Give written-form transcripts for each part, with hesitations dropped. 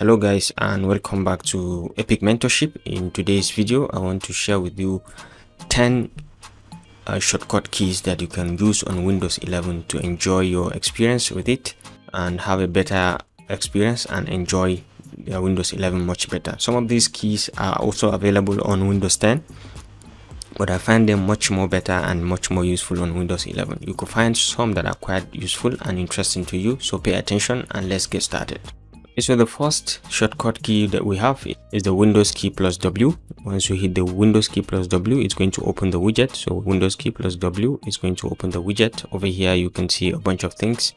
Hello guys, and welcome back to Epic Mentorship. In today's video I want to share with you 10 shortcut keys that you can use on Windows 11 to enjoy your experience with it and have a better experience and enjoy Windows 11 much better. Some of these keys are also available on Windows 10, but I find them much more better and much more useful on Windows 11. You could find some that are quite useful and interesting to you, so pay attention and let's get started. So the first shortcut key that we have is the Windows key plus W. Once you hit the Windows key plus W, it's going to open the widget. So Windows key plus W is going to open the widget. Over here you can see a bunch of things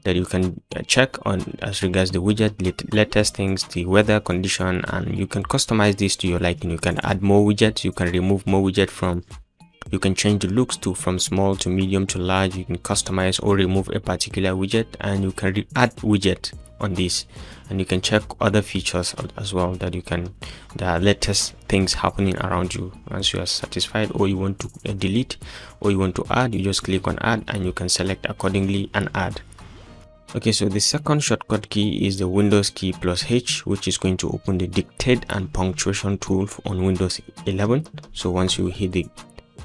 that you can check on as regards the widget, latest things, the weather condition, and you can customize this to your liking. You can add more widgets, you can remove more widget from, you can change the looks to from small to medium to large. You can customize or remove a particular widget, and you can add widget on this, and you can check other features as well that you can, the latest things happening around you. Once you are satisfied, or you want to delete, or you want to add, you just click on add and you can select accordingly and add. Okay, so the second shortcut key is the Windows key plus H, which is going to open the dictate and punctuation tool on Windows 11. So once you hit the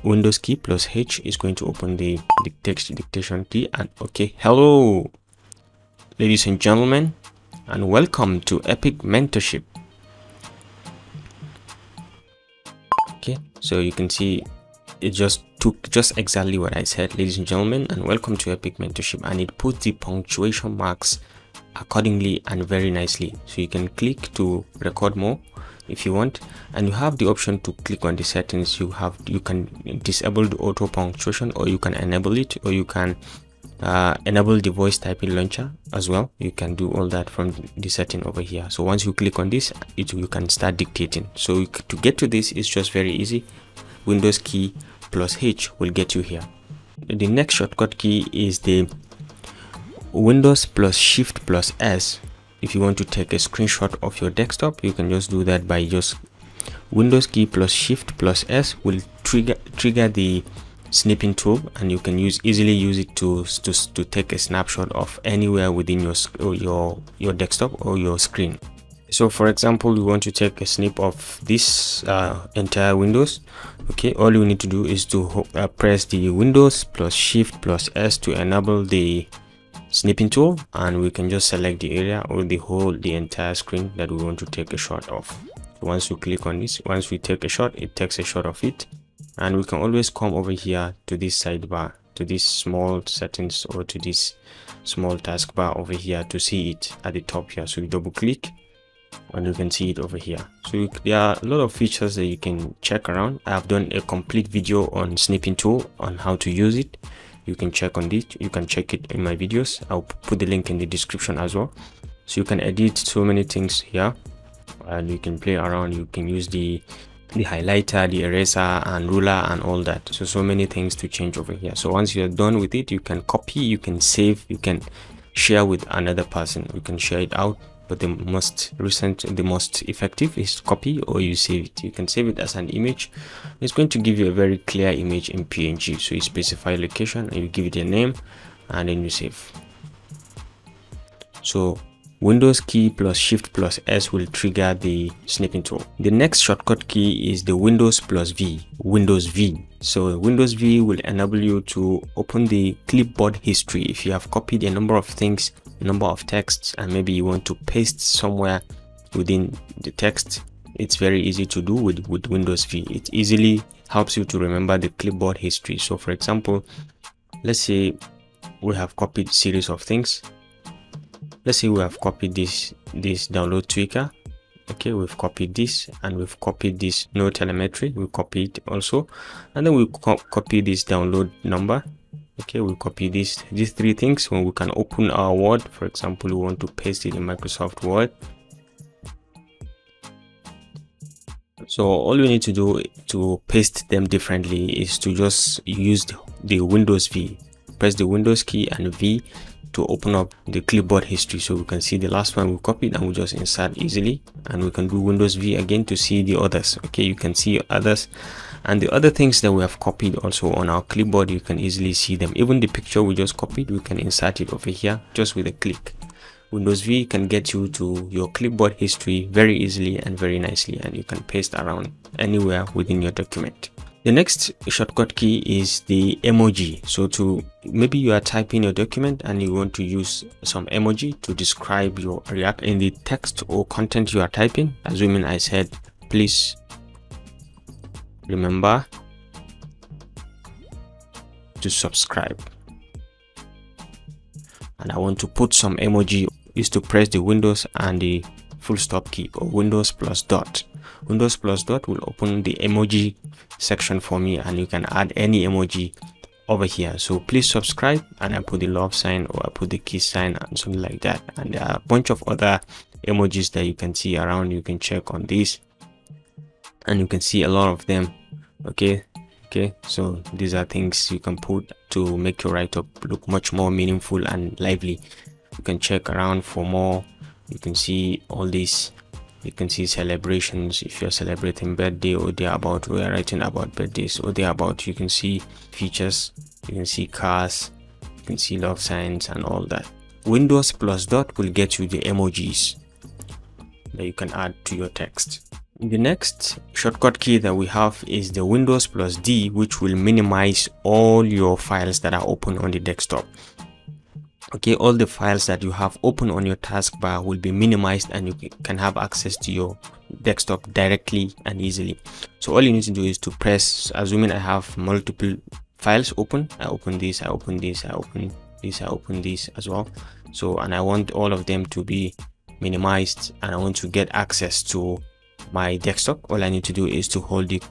Windows key plus H, is going to open the dictation key. And okay, hello ladies and gentlemen, and welcome to Epic Mentorship. Okay, so you can see it just took just exactly what I said, ladies and gentlemen, and welcome to Epic Mentorship, and it puts the punctuation marks accordingly and very nicely. So you can click to record more if you want, and you have the option to click on the settings. You can disable the auto punctuation, or you can enable it, or you can enable the voice typing launcher as well. You can do all that from the setting over here. So once you click on this, you can start dictating. So to get to this is just very easy. Windows key plus H will get you here. The next shortcut key is the Windows plus Shift plus S. If you want to take a screenshot of your desktop, you can just do that by just Windows key plus Shift plus S will trigger the snipping tool, and you can easily use it to take a snapshot of anywhere within your desktop or your screen. So for example, you want to take a snip of this entire Windows. Okay, all you need to do is to press the Windows plus Shift plus S to enable the snipping tool, and we can just select the area or the entire screen that we want to take a shot of. So once you click on this, once we take a shot, it takes a shot of it. And we can always come over here to this sidebar, to this small settings, or to this small taskbar over here to see it at the top here. So you double click and you can see it over here. So there are a lot of features that you can check around. I have done a complete video on snipping tool on how to use it. You can check on this, you can check it in my videos. I'll put the link in the description as well. So you can edit so many things here, and you can play around. You can use the highlighter, the eraser and ruler and all that. So many things to change over here. So once you're done with it, you can copy, you can save, you can share with another person. You can share it out, but the most effective is copy, or you save it. You can save it as an image. It's going to give you a very clear image in PNG. So you specify location and you give it a name, and then you save. So Windows key plus Shift plus S will trigger the snipping tool. The next shortcut key is the Windows plus V, Windows V. So Windows V will enable you to open the clipboard history. If you have copied a number of things, a number of texts, and maybe you want to paste somewhere within the text, it's very easy to do with Windows V. It easily helps you to remember the clipboard history. So for example, let's say we have copied a series of things. Let's say we have copied this download tweaker. Okay, we've copied this, and we've copied this no telemetry. We copy it also, and then we copy this download number. Okay, we copy these three things. When we can open our Word, for example, we want to paste it in Microsoft Word. So all you need to do to paste them differently is to just use the Windows V. Press the Windows key and V to open up the clipboard history, so we can see the last one we copied, and we just insert easily. And we can do Windows V again to see the others. Okay, you can see others, and the other things that we have copied also on our clipboard, you can easily see them. Even the picture we just copied, we can insert it over here just with a click. Windows V can get you to your clipboard history very easily and very nicely, and you can paste around anywhere within your document. The next shortcut key is the emoji. So maybe you are typing your document and you want to use some emoji to describe your react in the text or content you are typing. Assuming I said, please remember to subscribe, and I want to put some emoji, is to press the Windows and the full stop key, or Windows plus dot. Windows plus dot will open the emoji section for me, and you can add any emoji over here. So please subscribe, and I put the love sign, or I put the kiss sign and something like that. And there are a bunch of other emojis that you can see around. You can check on this and you can see a lot of them. Okay, so these are things you can put to make your write-up look much more meaningful and lively. You can check around for more. You can see all these. You can see celebrations if you're celebrating birthday, or they're about, we are writing about birthdays, or they're about, you can see features, you can see cars, you can see love signs and all that. Windows plus dot will get you the emojis that you can add to your text. The next shortcut key that we have is the Windows plus D, which will minimize all your files that are open on the desktop. Okay, all the files that you have open on your taskbar will be minimized, and you can have access to your desktop directly and easily. So all you need to do is to press, assuming I have multiple files open, I open this, I open this, I open this, I open this as well. So, and I want all of them to be minimized, and I want to get access to my desktop. All I need to do is to hold the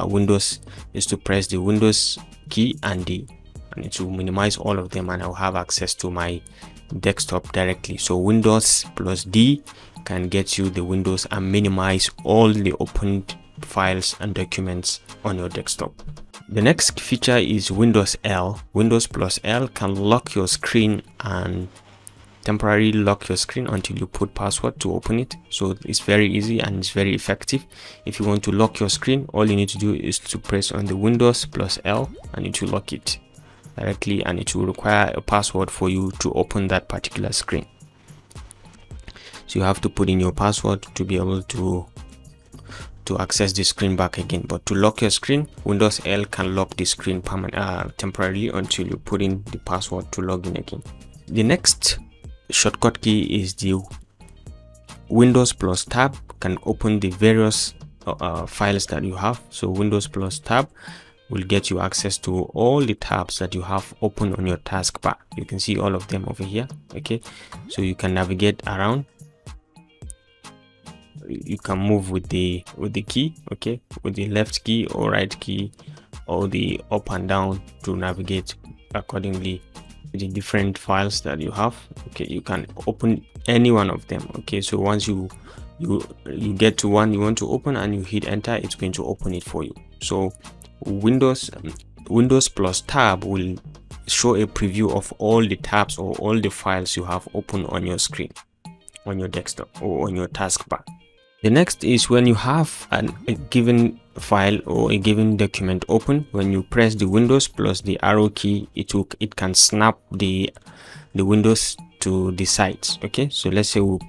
Windows, is to press the Windows key and I need to minimize all of them, and I'll have access to my desktop directly. So Windows plus D can get you the Windows and minimize all the opened files and documents on your desktop. The next feature is Windows L. Windows plus L can lock your screen and temporarily lock your screen until you put password to open it. So it's very easy and it's very effective. If you want to lock your screen, all you need to do is to press on the Windows plus L and it will lock it directly, and it will require a password for you to open that particular screen. So you have to put in your password to be able to access the screen back again. But to lock your screen, Windows L can lock the screen temporarily until you put in the password to log in again. The next shortcut key is the Windows plus tab, can open the various files that you have. So Windows plus tab will get you access to all the tabs that you have open on your taskbar. You can see all of them over here. Okay, so you can navigate around. You can move with the key, okay, with the left key or right key, or the up and down to navigate accordingly the different files that you have. Okay, you can open any one of them. Okay, so once you get to one you want to open and you hit enter, it's going to open it for you. So Windows plus tab will show a preview of all the tabs or all the files you have open on your screen, on your desktop or on your taskbar. The next is when you have a given file or a given document open, when you press the Windows plus the arrow key, it can snap the windows to the sides. Okay, so let's say we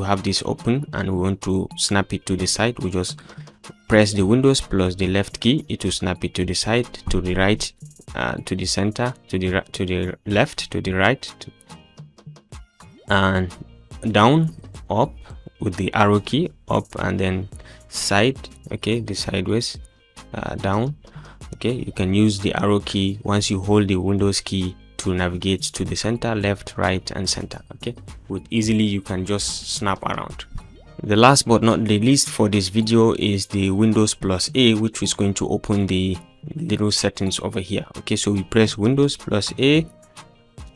have this open and we want to snap it to the side. We just press the Windows plus the left key, it will snap it to the side, to the right, to the center, to the left, to the right, and down, up with the arrow key, up and then side. Okay, the sideways, down. Okay, you can use the arrow key once you hold the Windows key to navigate to the center, left, right and center. Okay, with easily you can just snap around. The last but not the least for this video is the Windows plus A, which is going to open the little settings over here. Okay, so we press Windows plus A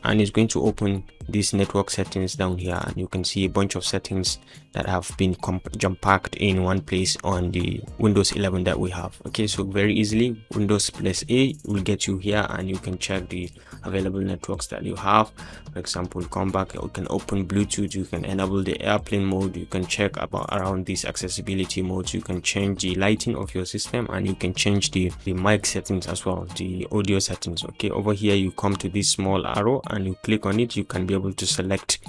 and it's going to open these network settings down here, and you can see a bunch of settings that have been jump packed in one place on the Windows 11 that we have. Okay, so very easily Windows plus A will get you here and you can check the available networks that you have. For example, come back, you can open Bluetooth, you can enable the airplane mode, you can check around these accessibility modes, you can change the lighting of your system, and you can change the mic settings as well, the audio settings. Okay, over here you come to this small arrow and you click on it, you can be able to select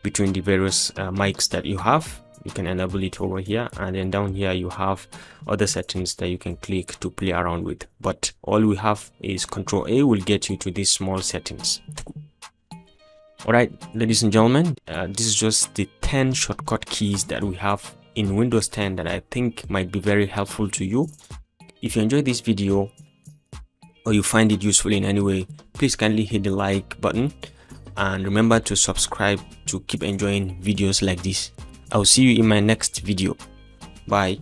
between the various mics that you have. You can enable it over here, and then down here you have other settings that you can click to play around with. But all we have is Control A will get you to these small settings. All right, ladies and gentlemen, this is just the 10 shortcut keys that we have in Windows 10 that I think might be very helpful to you. If you enjoyed this video or you find it useful in any way, please kindly hit the like button and remember to subscribe to keep enjoying videos like this. I'll see you in my next video. Bye.